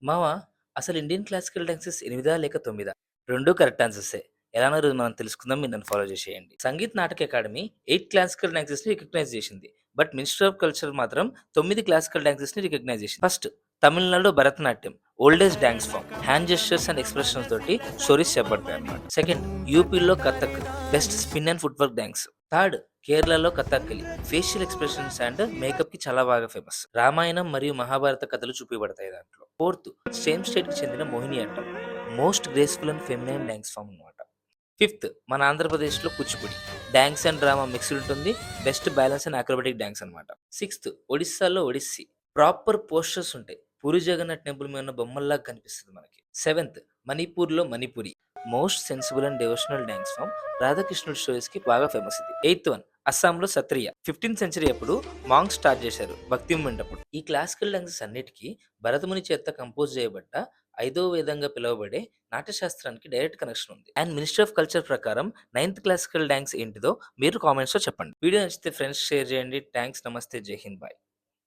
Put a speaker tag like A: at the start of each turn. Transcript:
A: మామ, అసలు Indian classical dances 8 లేక 9? రెండూ కరెక్ట్ ఆన్సర్సే. ఎలానో రోజు మనం తెలుసుకుందాం. మీరు నన్ను ఫాలో చేసేయండి. సంగీత్ నాటక అకాడమీ 8 క్లాసికల్ డాన్సెస్‌ని రికగ్నైజ్ చేసింది. బట్ మినిస్ట్రీ ఆఫ్ కల్చర్ మాత్రం 9 క్లాసికల్ డాన్సెస్‌ని రికగ్నైజ్ చేసింది. ఫస్ట్, తమిళనాడులో Bharatanatyam oldest dance form. Hand gestures and expressions తోటి స్టోరీస్ చెప్పబడతాయన్నమాట. సెకండ్, యూపీలో Kathak best spin and footwork dance. Third, కేరళలో Kathakali facial expressions and makeup కి చాలా బాగా ఫేమస్. రామాయణం మరియు మహాభారత కథలు చూపించబడతాయి దాంట్లో. ఫోర్త్, సేమ్ స్టేట్ కి చెందిన Mohini Attam most graceful and feminine dance form fifth. ఫిఫ్త్, మన ఆంధ్రప్రదేశ్లో Kuchipudi dance and drama mixed ఉంటుంది. Best balance and acrobatic dance అన్నమాట. సిక్స్త్, ఒడిస్సాలో ఒడిస్సీ ప్రాపర్ పోస్టర్స్ ఉంటాయి. పూరి జగన్నాథ్ టెంపుల్ మీద ఉన్న బొమ్మల్లాగా కనిపిస్తుంది మనకి. సెవెంత్, మణిపూర్లో Manipuri most sensible and devotional dance form. రాధాకృష్ణుడి స్టోరీస్ కి బాగా ఫేమస్ ఇది. ఎయిత్ వన్, అస్సాంలో సత్రియ 15th సెంచరీ అప్పుడు మాంగ్ స్టార్ట్ చేశారు భక్తి మూమెంట్ అప్పుడు. ఈ క్లాసికల్ డాన్సెస్ అన్నిటికీ భరతముని చేత కంపోజ్ చేయబడ్డ 5వ వేదంగా పిలువబడే నాట్యశాస్త్రానికి డైరెక్ట్ కనెక్షన్ ఉంది. అండ్ మినిస్ట్రీ ఆఫ్ కల్చర్ ప్రకారం 9th క్లాసికల్ డాన్స్ ఏంటిదో మీరు కామెంట్స్ లో చెప్పండి. వీడియో నచ్చితే ఫ్రెండ్స్ షేర్ చేయండి. థ్యాంక్స్, నమస్తే, జై హింద్, బాయ్.